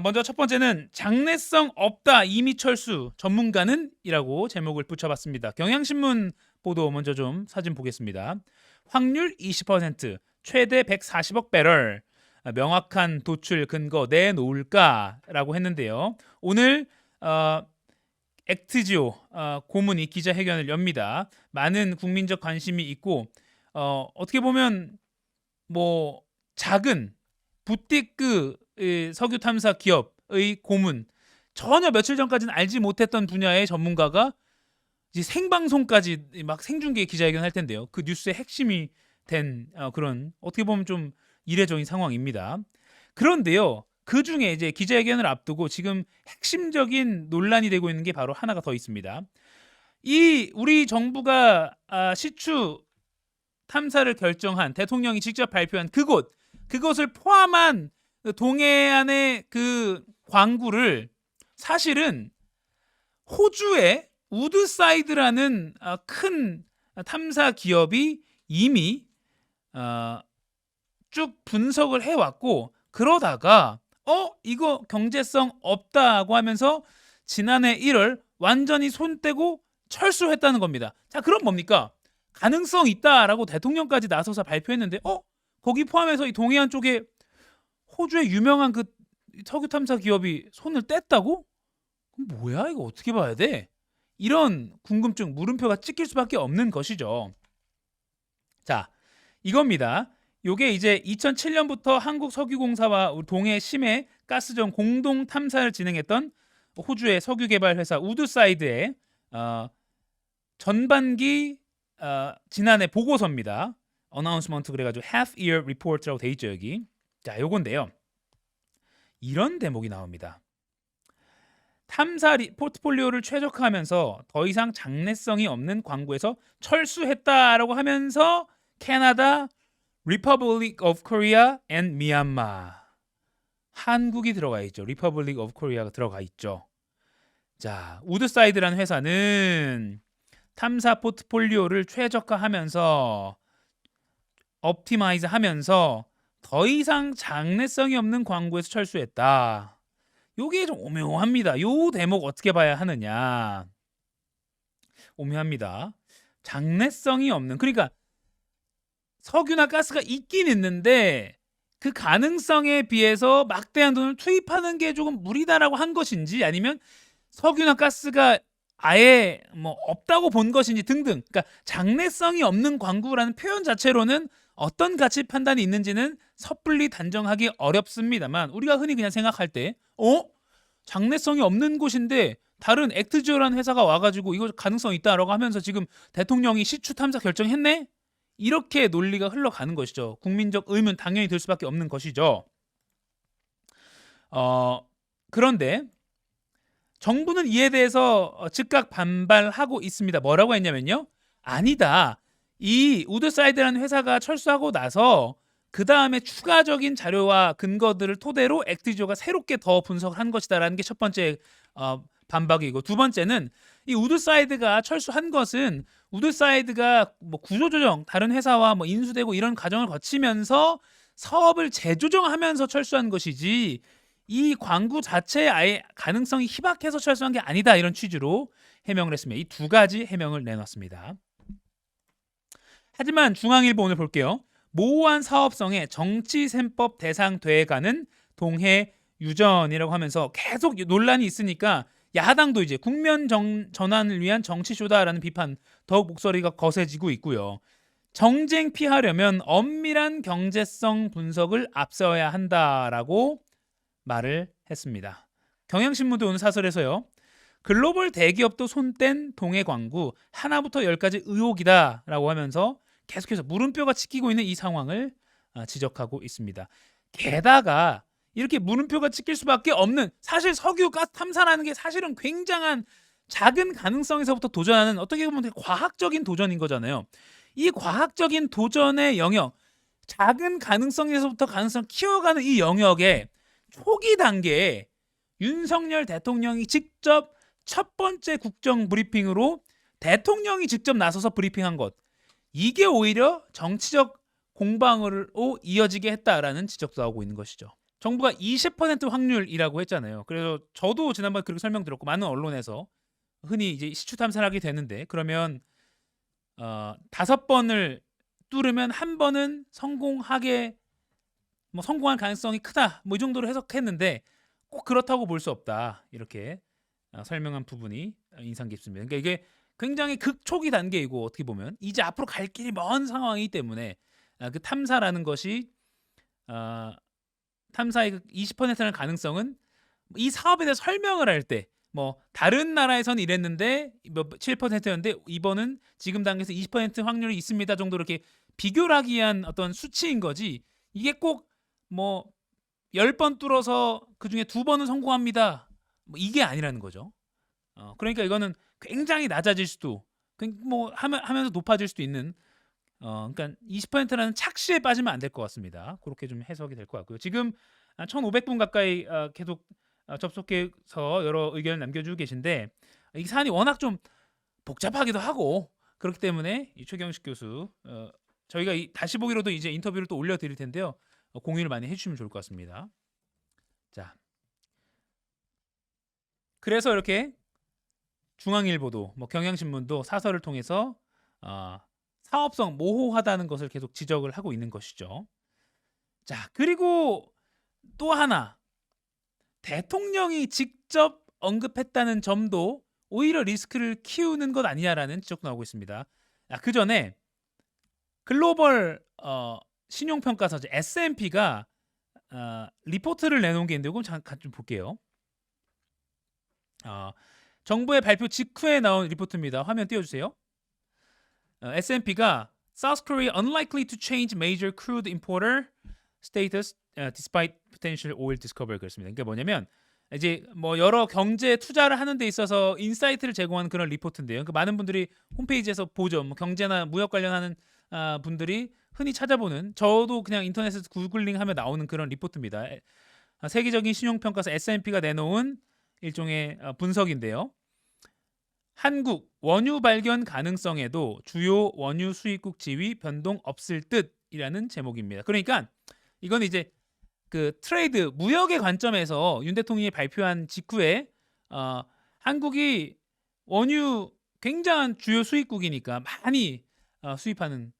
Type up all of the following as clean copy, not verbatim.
먼저 첫 번째는 장래성 없다 이미 철수 전문가는 이라고 제목을 붙여봤습니다. 경향신문 보도 먼저 좀 사진 보겠습니다. 확률 20%, 최대 140억 배럴, 명확한 도출 근거 내놓을까라고 했는데요. 오늘 액트지오 고문이 기자회견을 엽니다. 많은 국민적 관심이 있고 어떻게 보면 뭐 작은 부티크 석유 탐사 기업의 고문, 전혀 며칠 전까지는 알지 못했던 분야의 전문가가 이제 생방송까지 막 생중계 기자회견 할 텐데요. 그 뉴스의 핵심이 된 그런 어떻게 보면 좀 이례적인 상황입니다. 그런데요, 그 중에 이제 기자회견을 앞두고 지금 핵심적인 논란이 되고 있는 게 바로 하나가 더 있습니다. 이 우리 정부가 시추 탐사를 결정한 대통령이 직접 발표한 그것을 포함한 동해안의 그 광구를 사실은 호주의 우드사이드라는 큰 탐사 기업이 이미 쭉 분석을 해왔고, 그러다가 이거 경제성 없다고 하면서 지난해 1월 완전히 손 떼고 철수했다는 겁니다. 자, 그럼 뭡니까? 가능성 있다라고 대통령까지 나서서 발표했는데 거기 포함해서 이 동해안 쪽에 호주의 유명한 그 석유 탐사 기업이 손을 뗐다고? 그럼 뭐야, 이거 어떻게 봐야 돼? 이런 궁금증, 물음표가 찍힐 수밖에 없는 것이죠. 자, 이겁니다. 요게 이제 2007년부터 한국석유공사와 동해 심해 가스전 공동 탐사를 진행했던 호주의 석유개발 회사 우드사이드의 전반기 지난해 보고서입니다. 어나운스먼트 그래가지고 half year report라고 돼 있죠 여기. 자, 요건데요. 이런 대목이 나옵니다. 탐사 포트폴리오를 최적화하면서 더 이상 장래성이 없는 광구에서 철수했다라고 하면서 캐나다, Republic of Korea and Myanmar, 한국이 들어가 있죠. Republic of Korea가 들어가 있죠. 자, 우드사이드라는 회사는 탐사 포트폴리오를 최적화하면서 옵티마이즈 하면서 더 이상 장래성이 없는 광구에서 철수했다. 요게 좀 오묘합니다. 요 대목 어떻게 봐야 하느냐. 오묘합니다. 장래성이 없는, 그러니까 석유나 가스가 있긴 있는데 그 가능성에 비해서 막대한 돈을 투입하는 게 조금 무리다라고 한 것인지, 아니면 석유나 가스가 아예 뭐 없다고 본 것인지 등등. 그러니까 장래성이 없는 광구라는 표현 자체로는 어떤 가치 판단이 있는지는 섣불리 단정하기 어렵습니다만, 우리가 흔히 그냥 생각할 때 장래성이 없는 곳인데 다른 액트지오라는 회사가 와가지고 이거 가능성 있다라고 하면서 지금 대통령이 시추 탐사 결정했네? 이렇게 논리가 흘러가는 것이죠. 국민적 의문 당연히 들 수밖에 없는 것이죠. 그런데 정부는 이에 대해서 즉각 반발하고 있습니다. 뭐라고 했냐면요, 아니다, 이 우드사이드라는 회사가 철수하고 나서 그 다음에 추가적인 자료와 근거들을 토대로 액트지오가 새롭게 더 분석을 한 것이다라는 게 첫 번째 반박이고, 두 번째는 이 우드사이드가 철수한 것은 우드사이드가 뭐 구조조정, 다른 회사와 뭐 인수되고 이런 과정을 거치면서 사업을 재조정하면서 철수한 것이지 이 광구 자체의 아예 가능성이 희박해서 철수한 게 아니다, 이런 취지로 해명을 했습니다. 이 두 가지 해명을 내놨습니다. 하지만 중앙일보 오늘 볼게요. 모호한 사업성에 정치셈법 대상돼가는 동해 유전이라고 하면서 계속 논란이 있으니까 야당도 이제 국면 전환을 위한 정치쇼다라는 비판, 더욱 목소리가 거세지고 있고요. 정쟁 피하려면 엄밀한 경제성 분석을 앞서야 한다라고 말을 했습니다. 경향신문도 오늘 사설에서요, 글로벌 대기업도 손뗀 동해 광구 하나부터 열까지 의혹이다라고 하면서 계속해서 물음표가 찍히고 있는 이 상황을 지적하고 있습니다. 게다가 이렇게 물음표가 찍힐 수밖에 없는, 사실 석유 가스 탐사라는 게 사실은 굉장한 작은 가능성에서부터 도전하는, 어떻게 보면 되게 과학적인 도전인 거잖아요. 이 과학적인 도전의 영역, 작은 가능성에서부터 가능성 키워가는 이 영역에 초기 단계에 윤석열 대통령이 직접 첫 번째 국정 브리핑으로 대통령이 직접 나서서 브리핑한 것, 이게 오히려 정치적 공방으로 이어지게 했다라는 지적도 하고 있는 것이죠. 정부가 20% 확률이라고 했잖아요. 그래서 저도 지난번에 그렇게 설명드렸고 많은 언론에서 흔히 이제 시추 탐사를 하게 되는데 그러면 5번을 뚫으면 한 번은 성공하게 뭐 성공할 가능성이 크다. 뭐 이 정도로 해석했는데 꼭 그렇다고 볼 수 없다. 이렇게 설명한 부분이 인상 깊습니다. 그러니까 이게 굉장히 극초기 단계이고 어떻게 보면 이제 앞으로 갈 길이 먼 상황이기 때문에 그 탐사라는 것이 탐사의 그 20%라는 가능성은 이 사업에 대해서 설명을 할 때 뭐 다른 나라에선 이랬는데 7%였는데 이번은 지금 단계에서 20% 확률이 있습니다 정도로 이렇게 비교를 하기 위한 어떤 수치인 거지 이게 꼭 뭐 10번 뚫어서 그중에 2번은 성공합니다. 뭐 이게 아니라는 거죠. 그러니까 이거는 굉장히 낮아질 수도 뭐 하면서 높아질 수도 있는 그러니까 20%라는 착시에 빠지면 안 될 것 같습니다. 그렇게 좀 해석이 될 것 같고요. 지금 1,500분 가까이 계속 접속해서 여러 의견을 남겨주고 계신데 이 사안이 워낙 좀 복잡하기도 하고 그렇기 때문에 이 최경식 교수 저희가 다시 보기로도 이제 인터뷰를 또 올려드릴 텐데요. 공유를 많이 해주시면 좋을 것 같습니다. 자, 그래서 이렇게 중앙일보도 뭐 경향신문도 사설을 통해서 사업성 모호하다는 것을 계속 지적을 하고 있는 것이죠. 자, 그리고 또 하나 대통령이 직접 언급했다는 점도 오히려 리스크를 키우는 것 아니냐라는 지적도 나오고 있습니다. 그 전에 글로벌 신용평가사 S&P가 리포트를 내놓은 게 있는데 이거 잠깐 좀 볼게요. 정부의 발표 직후에 나온 리포트입니다. 화면 띄워주세요. S&P가 South Korea unlikely to change major crude importer status despite potential oil discovery 그렇습니다. 그러니까 뭐냐면 이제 뭐 여러 경제 투자를 하는 데 있어서 인사이트를 제공하는 그런 리포트인데요. 그러니까 많은 분들이 홈페이지에서 보죠. 뭐 경제나 무역 관련하는 분들이 흔히 찾아보는 저도 그냥 인터넷에서 구글링하면 나오는 그런 리포트입니다. 세계적인 신용평가사 S&P가 내놓은 일종의 분석인데요. 한국 원유 발견 가능성에도 주요 원유 수입국 지위 변동 없을 듯이라는 제목입니다. 그러니까 이건 이제 그 트레이드 무역의 관점에서 윤 대통령이 발표한 직후에 한국이 원유 굉장한 주요 수입국이니까 많이 수입하는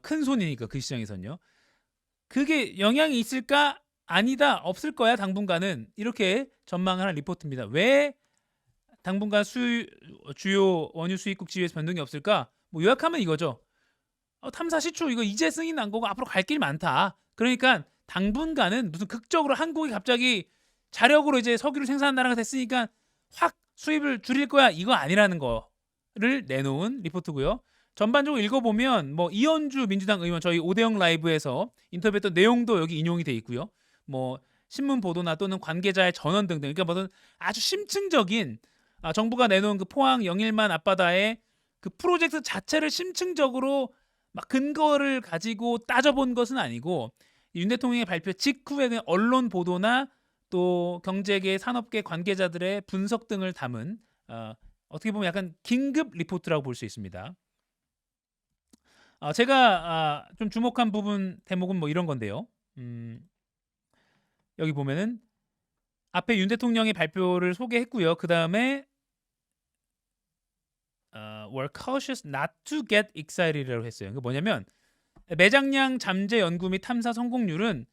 큰 손이니까 그 시장에서는요. 그게 영향이 있을까? 아니다. 없을 거야 당분간은 이렇게 전망을 한 리포트입니다. 왜 당분간 주요 원유 수입국 지위에서 변동이 없을까? 뭐 요약하면 이거죠. 탐사 시추 이거 이제 승인 난 거고 앞으로 갈 길이 많다. 그러니까 당분간은 무슨 극적으로 한국이 갑자기 자력으로 이제 석유를 생산하는 나라가 됐으니까 확 수입을 줄일 거야. 이거 아니라는 거를 내놓은 리포트고요. 전반적으로 읽어보면 뭐 이현주 민주당 의원 저희 오대영 라이브에서 인터뷰했던 내용도 여기 인용이 돼 있고요. 뭐 신문 보도나 또는 관계자의 전원 등등 그러니까 무슨 아주 심층적인 정부가 내놓은 그 포항 영일만 앞바다의 그 프로젝트 자체를 심층적으로 막 근거를 가지고 따져본 것은 아니고 윤 대통령의 발표 직후에 그냥 언론 보도나 또 경제계 산업계 관계자들의 분석 등을 담은 어떻게 보면 약간 긴급 리포트라고 볼 수 있습니다. 제가 좀 주목한 부분 대목은 뭐 이런 건데요. 여기 보면은 앞에 윤 대통령의 발표를 소개했고요. 그 다음에 were cautious not to get excited라고 했어요. 그 뭐냐면 매장량 잠재 연구 및 탐사 성공률은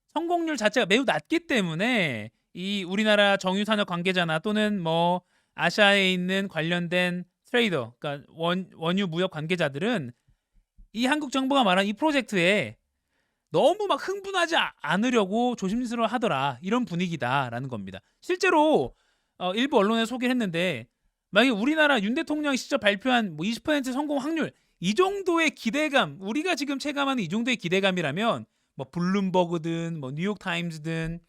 성공률 자체가 매우 낮기 때문에 이 우리나라 정유산업 관계자나 또는 뭐 아시아에 있는 관련된 트레이더, 그러니까 원유 무역 관계자들은 이 한국 정부가 말한 이 프로젝트에 너무 막 흥분하지 않으려고 조심스러워하더라 이런 분위기다라는 겁니다. 실제로 일부 언론에 소개를 했는데 만약에 우리나라 윤 대통령이 직접 발표한 뭐 20% 성공 확률 이 정도의 기대감 우리가 지금 체감하는 이 정도의 기대감이라면 뭐 블룸버그든 뭐 뉴욕 타임즈든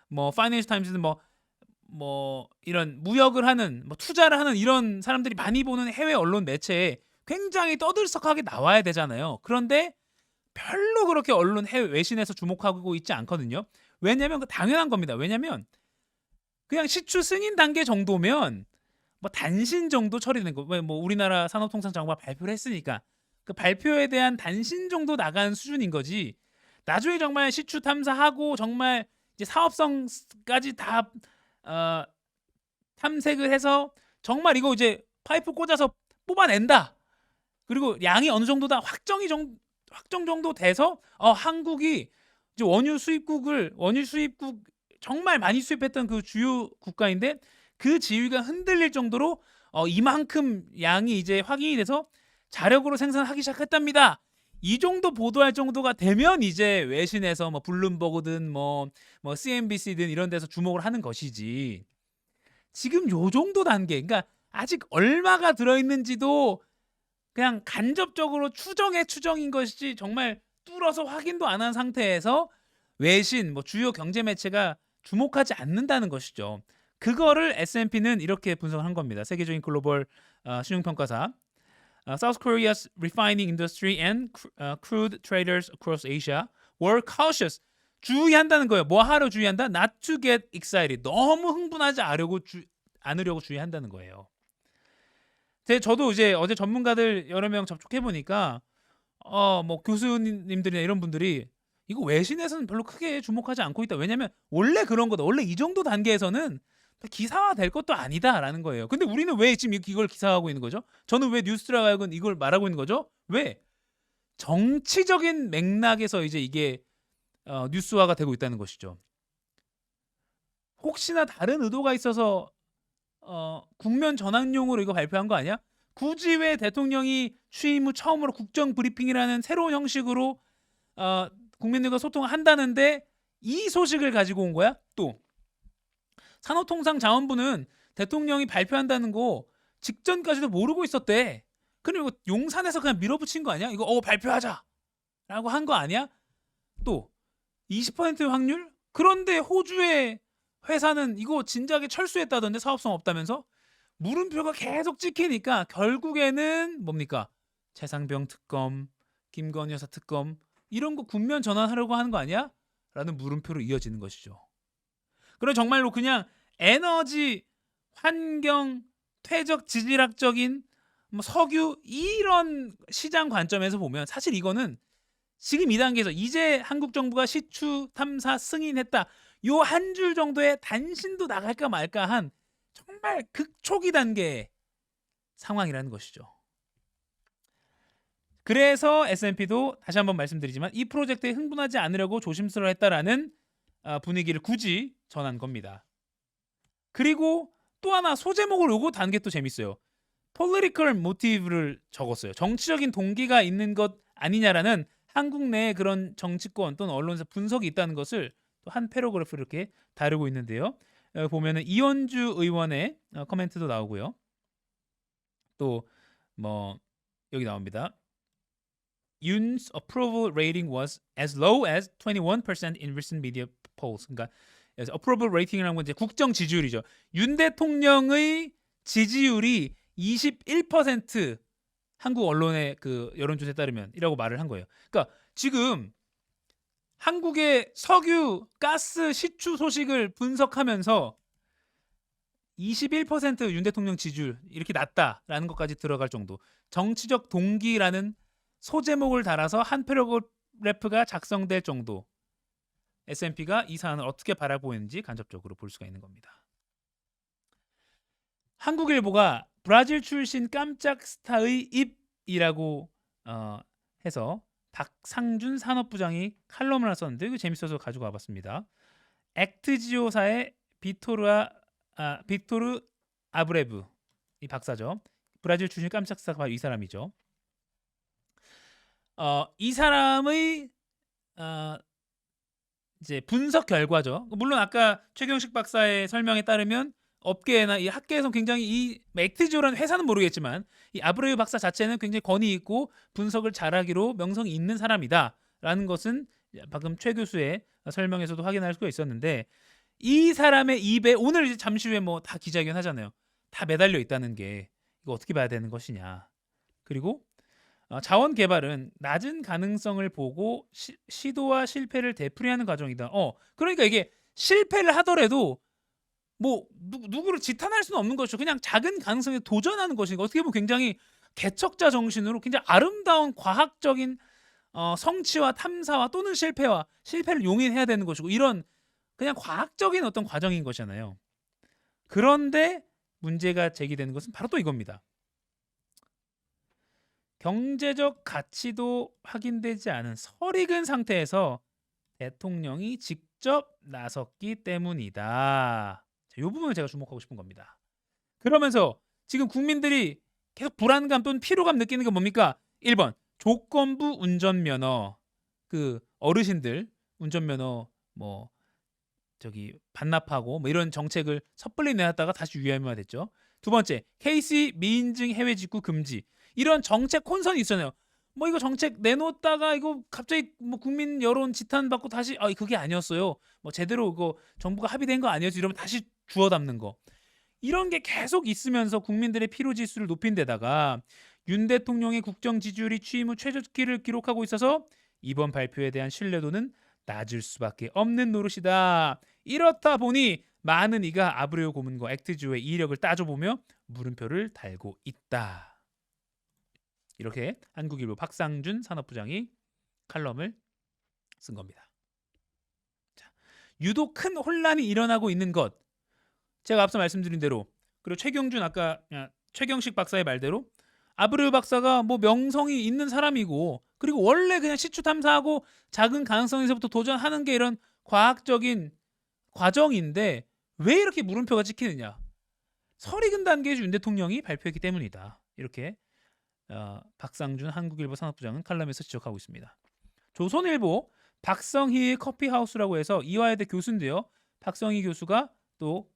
뭐 파이낸셜 타임즈든 뭐 이런 무역을 하는 뭐 투자를 하는 이런 사람들이 많이 보는 해외 언론 매체에 굉장히 떠들썩하게 나와야 되잖아요. 그런데 별로 그렇게 언론 해외 외신에서 주목하고 있지 않거든요. 왜냐면 당연한 겁니다. 왜냐면 그냥 시추 승인 단계 정도면 뭐 단신 정도 처리된 거. 뭐 우리나라 산업통상자원부가 발표를 했으니까 그 발표에 대한 단신 정도 나간 수준인 거지. 나중에 정말 시추 탐사하고 정말 이제 사업성까지 다 어, 탐색을 해서 정말 이거 이제 파이프 꽂아서 뽑아낸다. 그리고 양이 어느 정도다 확정 정도 돼서 한국이 이제 원유 수입국 정말 많이 수입했던 그 주요 국가인데 그 지위가 흔들릴 정도로 이만큼 양이 이제 확인이 돼서 자력으로 생산하기 시작했답니다. 이 정도 보도할 정도가 되면 이제 외신에서 뭐 블룸버그든 뭐 CNBC든 이런 데서 주목을 하는 것이지. 지금 요 정도 단계, 그러니까 아직 얼마가 들어있는지도 그냥 간접적으로 추정인 것이지 정말 뚫어서 확인도 안 한 상태에서 외신, 뭐 주요 경제 매체가 주목하지 않는다는 것이죠. 그거를 S&P는 이렇게 분석한 겁니다. 세계적인 글로벌 신용평가사 South Korea's refining industry and crude traders across Asia were cautious. 주의한다는 거예요. 뭐 하러 주의한다? Not to get excited. 너무 흥분하지 않으려고 주의한다는 거예요. 저도 이제 어제 전문가들 여러 명 접촉해 보니까 뭐 교수님들이나 이런 분들이 이거 외신에서는 별로 크게 주목하지 않고 있다. 왜냐면 원래 그런 거다. 원래 이 정도 단계에서는 기사화 될 것도 아니다라는 거예요. 근데 우리는 왜 지금 이걸 기사화하고 있는 거죠? 저는 왜 뉴스드라곤 이걸 말하고 있는 거죠? 왜? 정치적인 맥락에서 이제 이게 뉴스화가 되고 있다는 것이죠. 혹시나 다른 의도가 있어서 국면 전환용으로 이거 발표한 거 아니야? 굳이 왜 대통령이 취임 후 처음으로 국정 브리핑이라는 새로운 형식으로 국민들과 소통을 한다는데 이 소식을 가지고 온 거야? 또 산업통상자원부는 대통령이 발표한다는 거 직전까지도 모르고 있었대. 그리고 용산에서 그냥 밀어붙인 거 아니야? 이거 발표하자 라고 한 거 아니야? 또 20% 확률? 그런데 호주의 회사는 이거 진작에 철수했다던데 사업성 없다면서? 물음표가 계속 찍히니까 결국에는 뭡니까? 최상병 특검, 김건희 여사 특검 이런 거 국면 전환하려고 하는 거 아니야? 라는 물음표로 이어지는 것이죠. 그럼 정말로 그냥 에너지, 환경, 퇴적 지질학적인 뭐 석유 이런 시장 관점에서 보면 사실 이거는 지금 이 단계에서 이제 한국 정부가 시추 탐사 승인했다. 요 한 줄 정도의 단신도 나갈까 말까 한 정말 극초기 단계의 상황이라는 것이죠. 그래서 S&P도 다시 한번 말씀드리지만 이 프로젝트에 흥분하지 않으려고 조심스러워했다라는 분위기를 굳이 전한 겁니다. 그리고 또 하나 소제목을 요거 단계 또 재밌어요. political motive를 적었어요. 정치적인 동기가 있는 것 아니냐라는 한국 내에 그런 정치권 또는 언론에서 분석이 있다는 것을 또 한 패러그래프를 이렇게 다루고 있는데요. 보면은 이원주 의원의 코멘트도 나오고요. 또 뭐 여기 나옵니다. Yoon's approval rating was as low as 21% in recent media polls. 그러니까 approval rating이라는 건 이제 국정 지지율이죠. 윤 대통령의 지지율이 21% 한국 언론의 그 여론조사에 따르면이라고 말을 한 거예요. 그러니까 지금 한국의 석유, 가스 시추 소식을 분석하면서 21%윤 대통령 지지율 이렇게 낮다라는 것까지 들어갈 정도. 정치적 동기라는 소제목을 달아서 한 패러그래프가 작성될 정도. S&P가 이 사안을 어떻게 바라보는지 간접적으로 볼 수가 있는 겁니다. 한국일보가 브라질 출신 깜짝 스타의 입이라고 해서 박상준 산업부장이 칼럼을 하나 썼는데 이거 재밌어서 가지고 와봤습니다. 액트지오사의 빅토르 아브레브 이 박사죠. 브라질 출신 깜짝 스타가 바로 이 사람이죠. 이 사람의 이제 분석 결과죠. 물론 아까 최경식 박사의 설명에 따르면 업계나 이 학계에서 굉장히 이 액트지오라는 회사는 모르겠지만 이 아브레유 박사 자체는 굉장히 권위 있고 분석을 잘하기로 명성이 있는 사람이다라는 것은 방금 최 교수의 설명에서도 확인할 수가 있었는데 이 사람의 입에 오늘 이제 잠시 후에 뭐 다 기자회견 하잖아요. 다 매달려 있다는 게 이거 어떻게 봐야 되는 것이냐. 그리고 자원 개발은 낮은 가능성을 보고 시도와 실패를 되풀이하는 과정이다. 그러니까 이게 실패를 하더라도 뭐 누구를 지탄할 수는 없는 것이죠. 그냥 작은 가능성에 도전하는 것이니까 어떻게 보면 굉장히 개척자 정신으로 굉장히 아름다운 과학적인 성취와 탐사와 또는 실패를 용인해야 되는 것이고 이런 그냥 과학적인 어떤 과정인 것이잖아요. 그런데 문제가 제기되는 것은 바로 또 이겁니다. 경제적 가치도 확인되지 않은 설익은 상태에서 대통령이 직접 나섰기 때문이다. 이 부분을 제가 주목하고 싶은 겁니다. 그러면서 지금 국민들이 계속 불안감 또는 피로감 느끼는 게 뭡니까? 1번 조건부 운전면허. 그 어르신들 운전면허 뭐 저기 반납하고 뭐 이런 정책을 섣불리 내놨다가 다시 유예화됐죠. 두 번째 KC 미인증 해외 직구 금지. 이런 정책 혼선이 있잖아요. 뭐 이거 정책 내놓다가 이거 갑자기 뭐 국민 여론 지탄받고 다시 그게 아니었어요. 뭐 제대로 그거 정부가 합의된 거 아니었지 이러면 다시 주워 담는 거. 이런 게 계속 있으면서 국민들의 피로 지수를 높인 데다가 윤 대통령의 국정 지지율이 취임 후 최저치를 기록하고 있어서 이번 발표에 대한 신뢰도는 낮을 수밖에 없는 노릇이다. 이렇다 보니 많은 이가 아브레오 고문과 액트주의 이력을 따져보며 물음표를 달고 있다. 이렇게 한국일보 박상준 산업부장이 칼럼을 쓴 겁니다. 자, 유독 큰 혼란이 일어나고 있는 것. 제가 앞서 말씀드린 대로 그리고 최경준 아까 최경식 박사의 말대로 아브레우 박사가 뭐 명성이 있는 사람이고 그리고 원래 그냥 시추 탐사하고 작은 가능성에서부터 도전하는 게 이런 과학적인 과정인데 왜 이렇게 물음표가 찍히느냐? 설익은 단계에서 윤 대통령이 발표했기 때문이다. 이렇게 박상준 한국일보 산업부장은 칼럼에서 지적하고 있습니다. 조선일보 박성희의 커피하우스라고 해서 이화여대 교수인데요. 박성희 교수가 또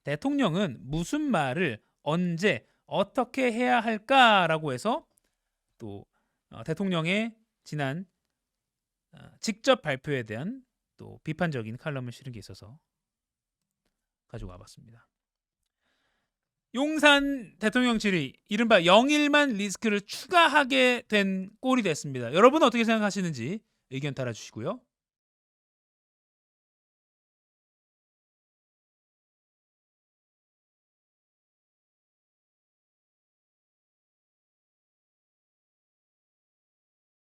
대통령은 무슨 말을 언제 어떻게 해야 할까라고 해서 또 대통령의 지난 직접 발표에 대한 또 비판적인 칼럼을 실은 게 있어서 가지고 와봤습니다. 용산 대통령 질의 이른바 0일만 리스크를 추가하게 된 꼴이 됐습니다. 여러분 어떻게 생각하시는지 의견 달아주시고요.